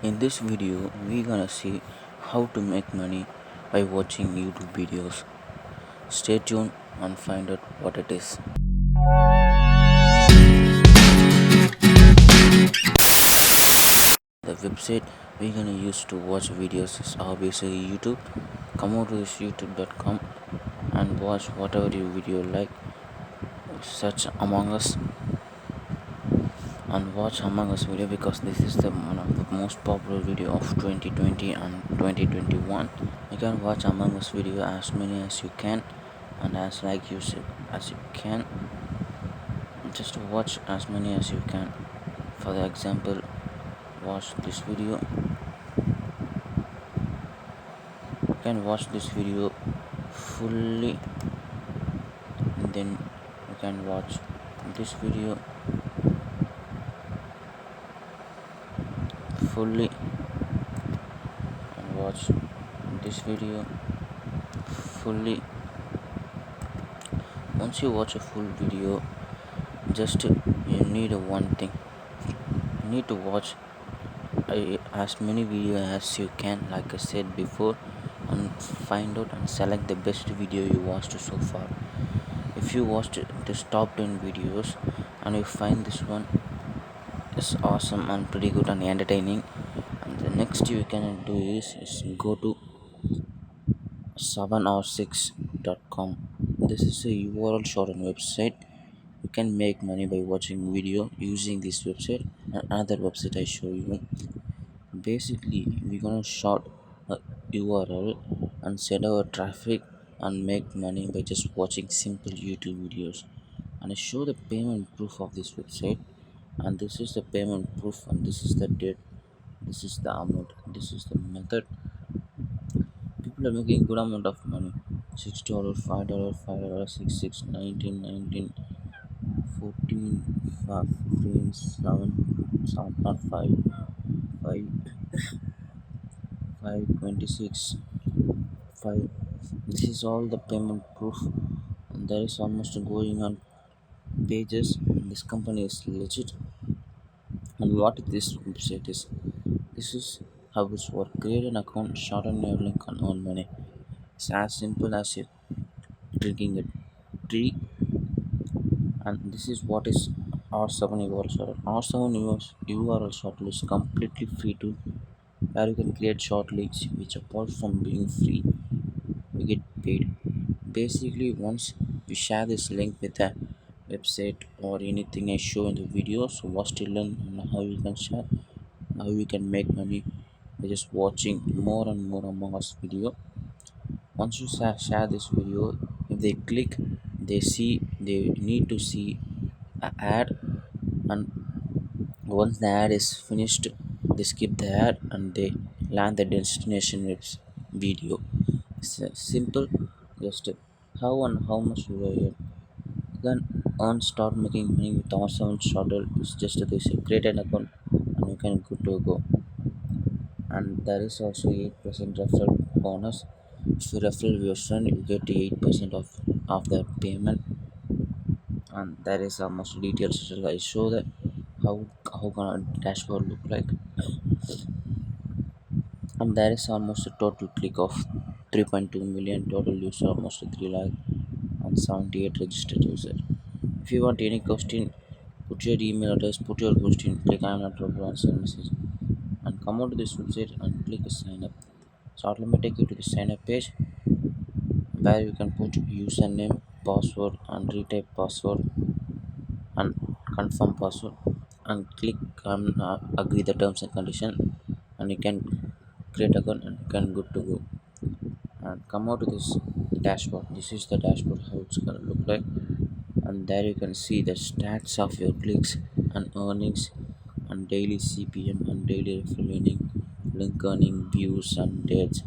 In this video, we're gonna see how to make money by watching YouTube videos. Stay tuned and find out what it is. The website we're gonna use to watch videos is obviously YouTube. Come over to this youtube.com and watch whatever your video like. Search Among Us and watch Among Us video because this is the one of the most popular video of 2020 and 2021. You can watch Among Us video as many as you can and as you can. Just watch as many as you can. For the example, watch this video. You can watch this video fully, and then you can watch this video fully and watch this video fully. Once you watch a full video, just you need a one thing. You need to watch as many videos as you can, like I said before, and find out and select the best video you watched so far. If you watched this top 10 videos and you find this one is awesome and pretty good and entertaining, and the next you can do is go to 7or6.com. This is a URL shortened website. You can make money by watching video using this website and another website I show you. Basically, we're gonna short a URL and send our traffic and make money by just watching simple YouTube videos. And I show the payment proof of this website, and this is the payment proof, and this is the date, this is the amount, this is the method. People are making good amount of money. $6, $5, $5, 6, 19, 19, 14, 15, 7, 7 not 5, 5, 5, 26, 5. This is all the payment proof, and there is almost going on pages. This company is legit. And what this website is, this is how it's work. Create an account, shorten your link, and earn money. It's as simple as you drinking a tree. And this is what is R7 URL shortle. R7 URL shortle is completely free tool where you can create short links which, apart from being free, you get paid. Basically, once you share this link with a website or anything I show in the video, so watch till learn on how you can share, how you can make money by just watching more and more Among Us video. Once you share this video, if they click, they need to see a ad, and once the ad is finished, they skip the ad and they land the destination video. It's simple. Just how and how much you earn. You can earn, start making money with awesome shorter. It's just this create an account and you can good to go. And there is also 8% referral bonus. If you refer your friend, you get 8% of the payment. And there is almost details. I show that how gonna dashboard look like. And there is almost a total click of 3.2 million, total user almost 3 lakh and 78 registered user. If you want any question, put your email address, put your question, click I'm not reply and send message, and come out to this website and click sign up. So let me take you to the sign up page where you can put username, password, and retype password and confirm password, and click agree the terms and condition, and you can create account and you can good to go. And come out to this dashboard. This is the dashboard how it's gonna look like, and there you can see the stats of your clicks and earnings and daily CPM and daily referral earning, link earning, views and dates.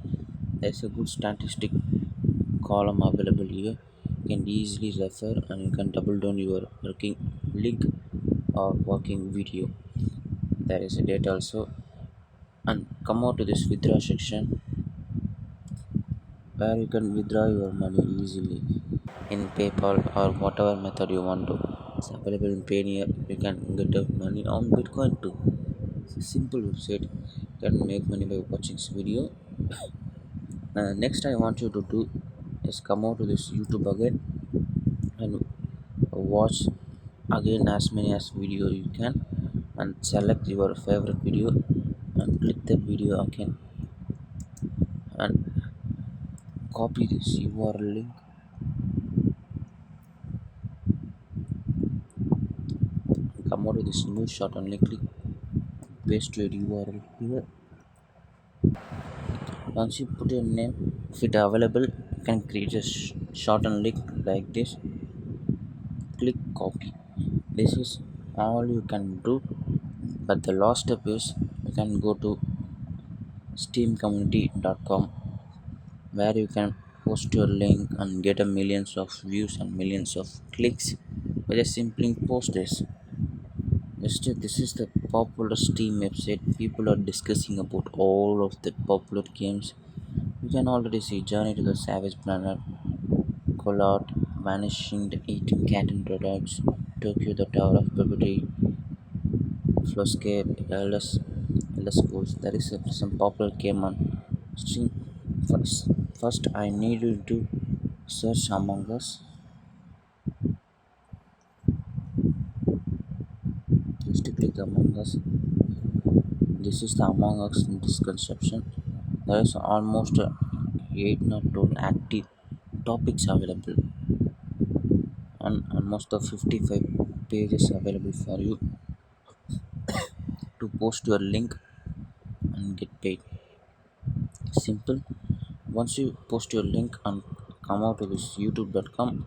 There's a good statistic column available here. You can easily refer and you can double down your working link or working video. There is a date also, and come out to this withdraw section where you can withdraw your money easily in PayPal or whatever method you want to. It's available in Payoneer. You can get the money on Bitcoin too. It's a simple website. can make money by watching this video. Next I want you to do is come out to this YouTube again and watch again as many as video you can, and select your favorite video and click the video again and copy this URL link, come out to this new shot, only click paste your URL here. Once you put your name, if it available, you can create a shortened link like this. Click copy. This is all you can do. But the last step is you can go to steamcommunity.com, where you can post your link and get a millions of views and millions of clicks by just simply post this. This is the popular Steam website. People are discussing about all of the popular games. You can already see Journey to the Savage Planet, Collard, Vanishing the Eating Cat and Redouts, Tokyo the Tower of Babylon, Flowscape, Elder Scrolls. There is some popular game on Steam. First, I need you to search Among Us. Just click Among Us. This is the Among Us misconception. There is almost 8 or 12 active topics available and almost 55 pages available for you to post your link and get paid. Simple. Once you post your link and come out to this youtube.com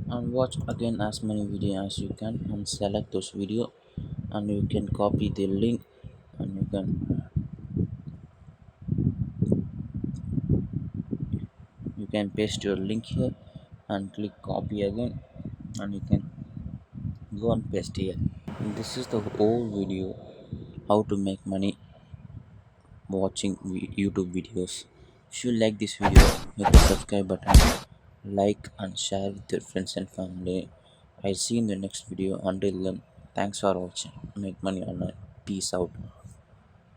and watch again as many videos as you can and select those video, and you can copy the link and you can paste your link here and click copy again, and you can go and paste here. And this is the whole video how to make money watching YouTube videos. If you like this video, hit the subscribe button, like and share with your friends and family. I'll see you in the next video. Until then, thanks for watching. Make money online. Peace out.